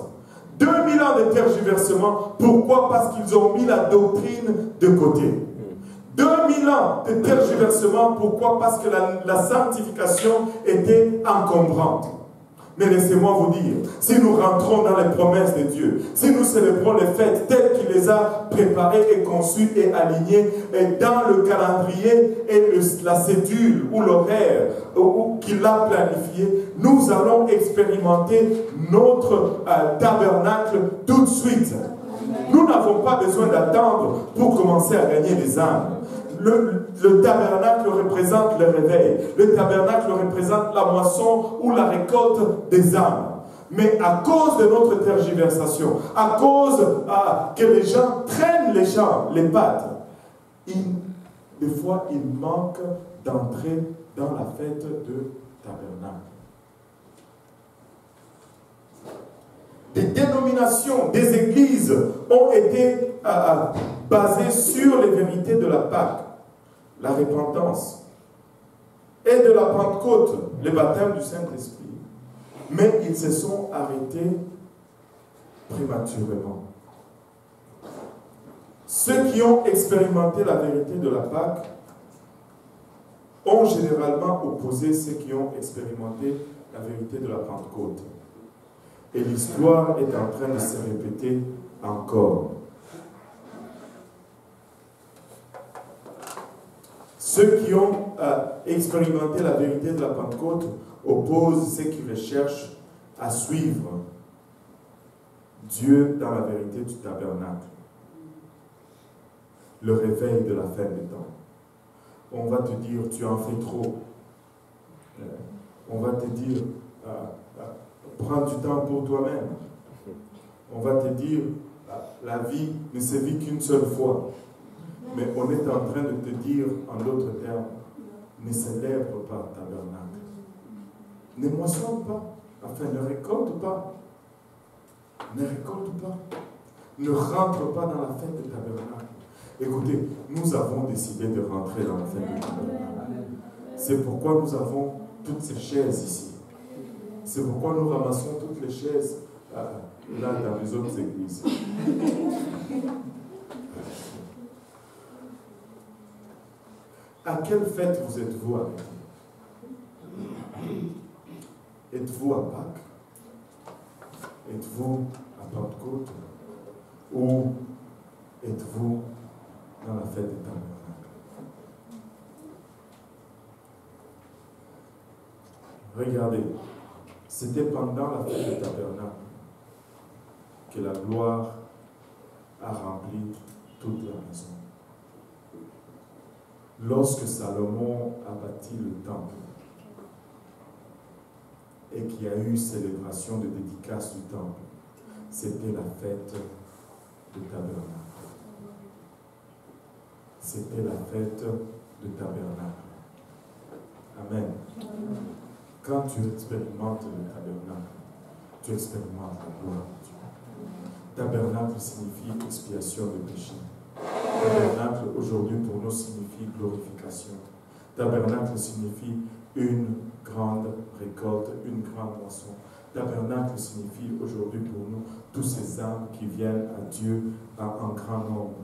2000 ans de tergiversement. Pourquoi? Parce qu'ils ont mis la doctrine de côté. 2000 ans de tergiversement. Pourquoi? Parce que la sanctification était encombrante. Mais laissez-moi vous dire, si nous rentrons dans les promesses de Dieu, si nous célébrons les fêtes telles qu'il les a préparées et conçues et alignées, et dans le calendrier et la cédule ou l'horaire qu'il a planifié, nous allons expérimenter notre tabernacle tout de suite. Nous n'avons pas besoin d'attendre pour commencer à gagner des âmes. Le tabernacle représente le réveil. Le tabernacle représente la moisson ou la récolte des âmes. Mais à cause de notre tergiversation, à cause que les gens traînent les champs, les pattes, des fois il manque d'entrer dans la fête de tabernacle. des dénominations, des églises ont été basées sur les vérités de la Pâque, la repentance, et de la Pentecôte, le baptême du Saint-Esprit. Mais ils se sont arrêtés prématurément. Ceux qui ont expérimenté la vérité de la Pâque ont généralement opposé ceux qui ont expérimenté la vérité de la Pentecôte. Et l'histoire est en train de se répéter encore. Ceux qui ont expérimenté la vérité de la Pentecôte opposent ceux qui recherchent à suivre Dieu dans la vérité du tabernacle. Le réveil de la fin des temps. On va te dire, tu en fais trop. On va te dire, prends du temps pour toi-même. On va te dire, la vie ne se vit qu'une seule fois. Mais on est en train de te dire, en d'autres termes, ne célèbre pas le tabernacle. Ne moissonne pas. Enfin, ne récolte pas. Ne récolte pas. Ne rentre pas dans la fête du tabernacle. Écoutez, nous avons décidé de rentrer dans la fête du tabernacle. C'est pourquoi nous avons toutes ces chaises ici. C'est pourquoi nous ramassons toutes les chaises là dans les autres églises. À quelle fête vous êtes-vous arrêtés? Êtes-vous à Pâques? Êtes-vous à Pentecôte? Ou êtes-vous dans la fête des tabernacles? Regardez, c'était pendant la fête des tabernacles que la gloire a rempli toute la maison. Lorsque Salomon a bâti le temple et qu'il y a eu célébration de dédicace du temple, c'était la fête du tabernacle. C'était la fête du tabernacle. Amen. Quand tu expérimentes le tabernacle, tu expérimentes la gloire de Dieu. Tabernacle signifie expiation de péché. Tabernacle aujourd'hui pour nous signifie glorification. Tabernacle signifie une grande récolte, une grande moisson. Tabernacle signifie aujourd'hui pour nous tous ces âmes qui viennent à Dieu en grand nombre.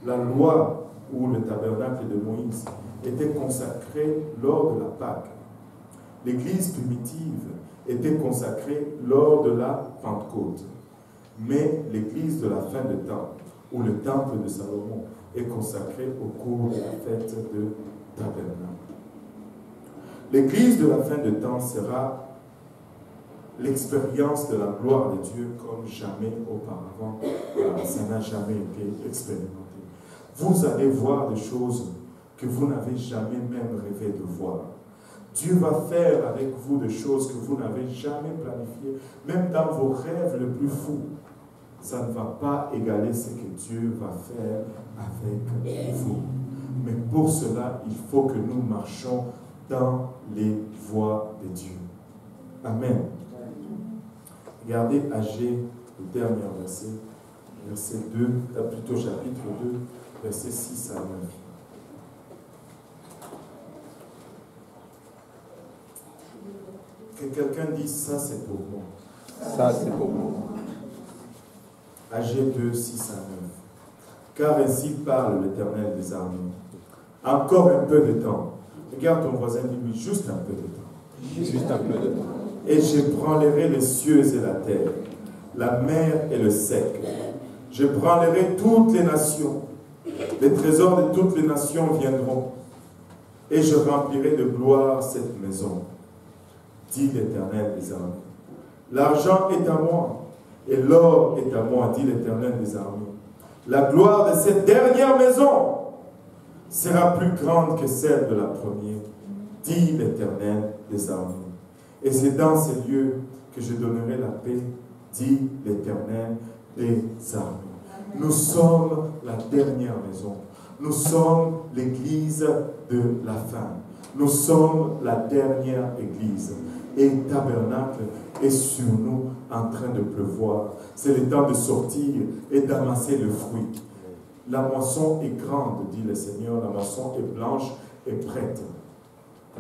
La loi ou le tabernacle de Moïse était consacré lors de la Pâque. L'Église primitive était consacrée lors de la Pentecôte. Mais l'Église de la fin des temps, ou le temple de Salomon, est consacré au cours de la fête de tabernacle. L'Église de la fin de temps sera l'expérience de la gloire de Dieu comme jamais auparavant. Ça n'a jamais été expérimenté. Vous allez voir des choses que vous n'avez jamais même rêvé de voir. Dieu va faire avec vous des choses que vous n'avez jamais planifiées, même dans vos rêves les plus fous. Ça ne va pas égaler ce que Dieu va faire avec vous. Mais pour cela, il faut que nous marchions dans les voies de Dieu. Amen. Regardez Agé, le dernier verset, verset 2, plutôt chapitre 2, verset 6 à 9. Que quelqu'un dise, ça c'est pour moi. Ça c'est pour moi. Agé 2, 6 à 9. Car ainsi parle l'Éternel des armées. Encore un peu de temps. Regarde ton voisin, dis-lui juste un peu de temps. Juste un peu de temps. Et j'ébranlerai les cieux et la terre, la mer et le sec. J'ébranlerai toutes les nations. Les trésors de toutes les nations viendront. Et je remplirai de gloire cette maison, dit l'Éternel des armées. L'argent est à moi, et l'or est à moi, dit l'Éternel des armées. La gloire de cette dernière maison sera plus grande que celle de la première, dit l'Éternel des armées. Et c'est dans ces lieux que je donnerai la paix, dit l'Éternel des armées. Nous sommes la dernière maison. Nous sommes l'église de la fin. Nous sommes la dernière église. et tabernacle est sur nous en train de pleuvoir. C'est le temps de sortir et d'amasser le fruit. La moisson est grande, dit le Seigneur, la moisson est blanche et prête.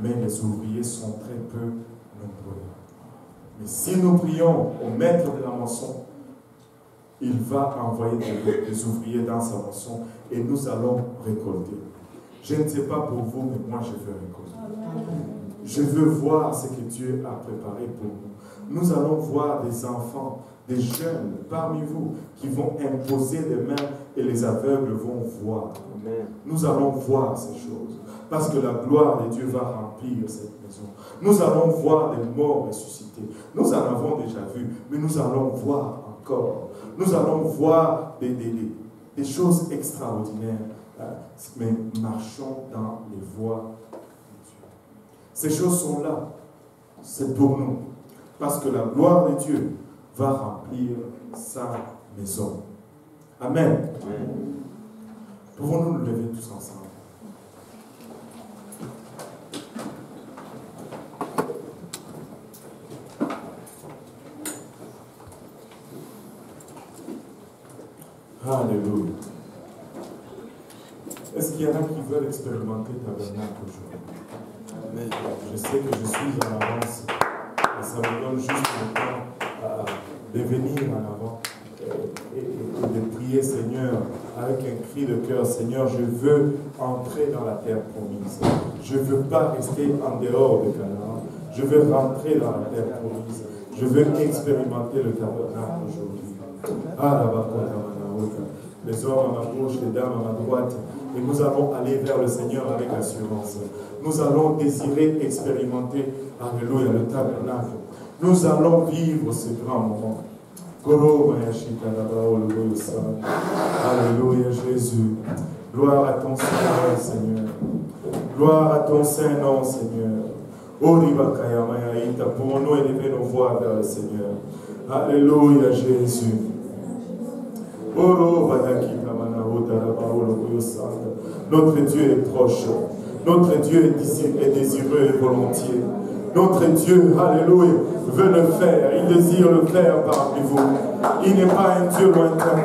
Mais les ouvriers sont très peu nombreux. Mais si nous prions au maître de la moisson, il va envoyer des ouvriers dans sa moisson et nous allons récolter. Je ne sais pas pour vous, mais moi je veux récolter. Je veux voir ce que Dieu a préparé pour nous. Nous allons voir des enfants, des jeunes parmi vous qui vont imposer les mains et les aveugles vont voir. Amen. Nous allons voir ces choses parce que la gloire de Dieu va remplir cette maison. Nous allons voir des morts ressuscités. Nous en avons déjà vu, mais nous allons voir encore. Nous allons voir des choses extraordinaires, mais marchons dans les voies de Dieu. Ces choses sont là, c'est pour nous, parce que la gloire de Dieu va remplir sa maison. Amen. Amen. Pouvons-nous nous lever tous ensemble? Alléluia. Est-ce qu'il y en a qui veulent expérimenter tabernacle aujourd'hui? Je sais que je suis en avance et ça me donne juste le temps de venir en avant et de prier, Seigneur, avec un cri de cœur. Seigneur, je veux entrer dans la terre promise. Je ne veux pas rester en dehors de Canaan. Je veux rentrer dans la terre promise. Je veux expérimenter le tabernacle aujourd'hui. Les hommes à ma gauche, les dames à ma droite. Et nous allons aller vers le Seigneur avec assurance. Nous allons désirer expérimenter, alléluia, le tabernacle. Nous allons vivre ce grand moment. Alléluia, Jésus. Gloire à ton Saint-Nom, Seigneur. Gloire à ton Saint-Nom, Seigneur. Pour nous élever nos voix vers le Seigneur. Alléluia, Jésus. Notre Dieu est proche. Notre Dieu est désireux et volontiers. Notre Dieu, alléluia, veut le faire. Il désire le faire parmi vous. Il n'est pas un Dieu lointain.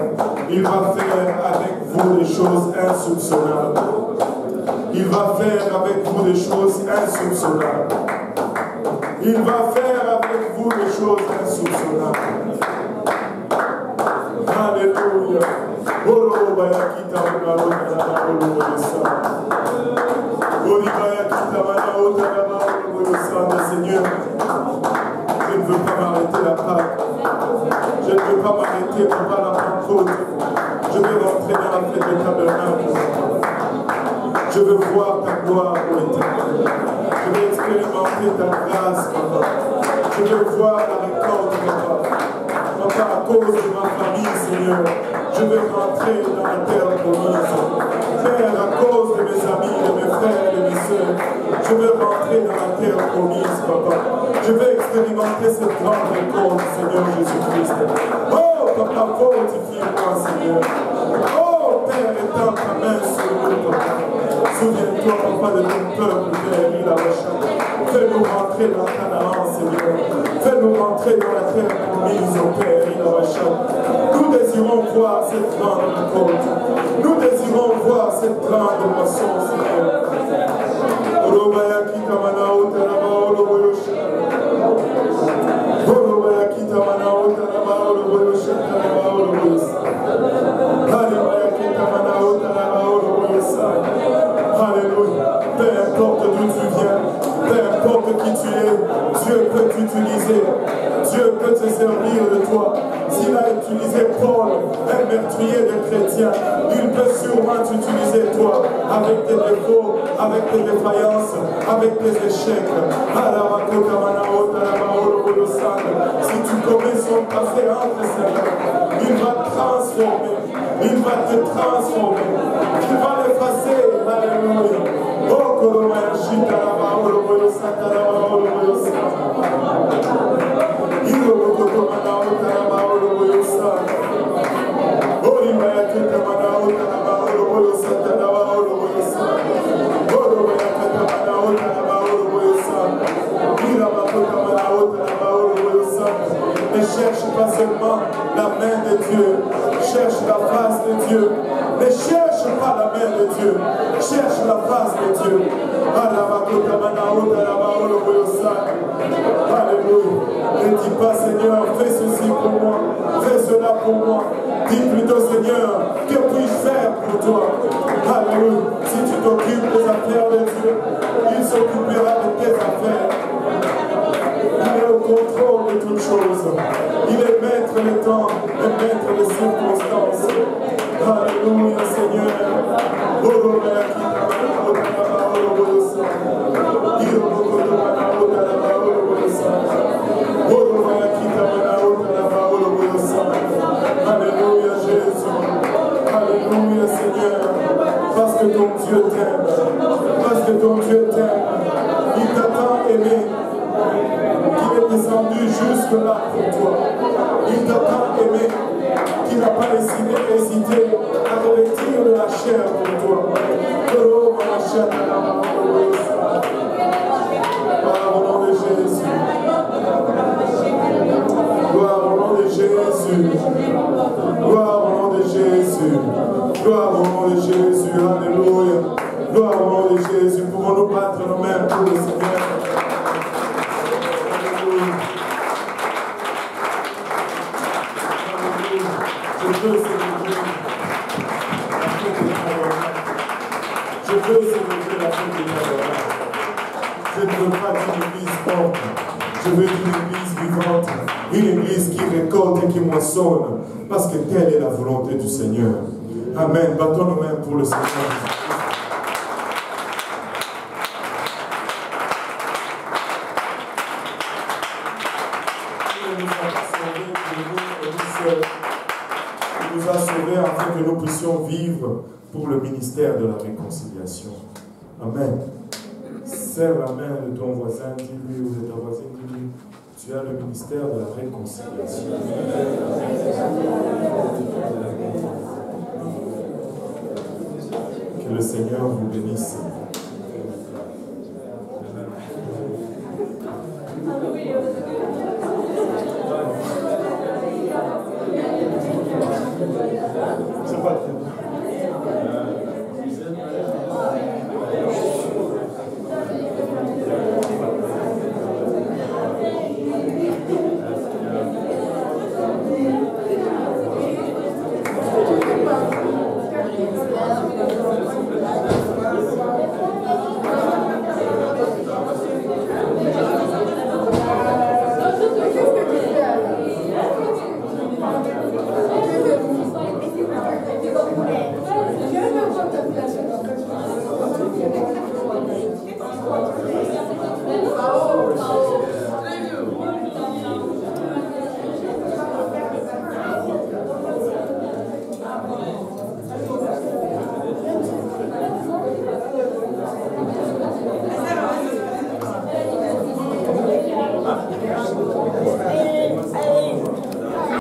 Il va faire avec vous des choses insoupçonnables. Il va faire avec vous des choses insoupçonnables. Il va faire avec vous des choses insoupçonnables. Alléluia. Seigneur, je ne veux pas m'arrêter la Pâque. Je ne veux pas m'arrêter pour pas la Pentecôte. Je veux rentrer dans la fête du tabernacle. Je veux voir ta gloire pour l'éternel. Je veux expérimenter ta grâce, Papa. Je veux voir la récolte, Papa. Papa, à cause de ma famille, Seigneur, je veux rentrer dans la terre promise. Père, à cause de mes amis, de mes frères et de mes soeurs, je veux rentrer dans la terre promise, Papa. Je veux expérimenter cette grande récolte, Seigneur Jésus-Christ. Oh, Papa, fortifie-moi, Seigneur. Oh, Père, étends ta main sur nous, Papa. Souviens-toi, Papa, de ton peuple, Père, il a recherché. Fais-nous rentrer dans Canaan, Seigneur. Fais-nous rentrer dans la terre promise, oh Père, il a recherché. Nous désirons voir cette grande récolte. Nous désirons voir cette grande moisson, Seigneur. Alléluia. Peu importe d'où tu viens, peu importe qui tu es, Dieu peut t'utiliser. Dieu peut te servir de toi. S'il a utilisé Paul, un meurtrier de chrétiens, il peut sûrement t'utiliser toi, avec tes défauts, avec tes défaillances, avec tes échecs. Si tu commets son passé entre ses mains, il va te transformer, il va te transformer, il va l'effacer. Alléluia. Oh, de Dieu. Cherche la face de Dieu. Ne cherche pas la main de Dieu. Cherche la face de Dieu. Alléluia. Ne dis pas, Seigneur, fais ceci pour moi. Fais cela pour moi. Dis plutôt, Seigneur, que puis-je faire pour toi? Alléluia. Si tu t'occupes des affaires de Dieu, il s'occupera de tes affaires. Il est au contrôle de toutes choses. Il est maître du temps et maître des circonstances. Alléluia, Seigneur. Alléluia, Jésus. Alléluia, Seigneur. Parce que ton Dieu t'aime. Parce que ton Dieu t'aime. Il t'a tant aimé qu'il est descendu jusque-là pour toi. Il t'a tant aimé qu'il n'a pas hésité à revêtir de la chair pour toi. Gloire au nom de Jésus. Gloire au nom de Jésus. Gloire au nom de Jésus. Gloire au nom de Jésus. Alléluia. Gloire au nom de Jésus. Pouvons-nous battre nos mains pour le Seigneur? Je veux célébrer la fête de Tabernacle. Je ne veux pas d'une église morte. Je veux une église vivante. Une église qui récolte et qui moissonne. Parce que telle est la volonté du Seigneur. Amen. Battons nos mains pour le Seigneur. Il nous a sauvés afin que nous puissions vivre pour le ministère de la réconciliation. Amen. Serre la main de ton voisin, dis-lui, ou de ta voisine, dis-lui, tu as le ministère de la réconciliation. Que le Seigneur vous bénisse.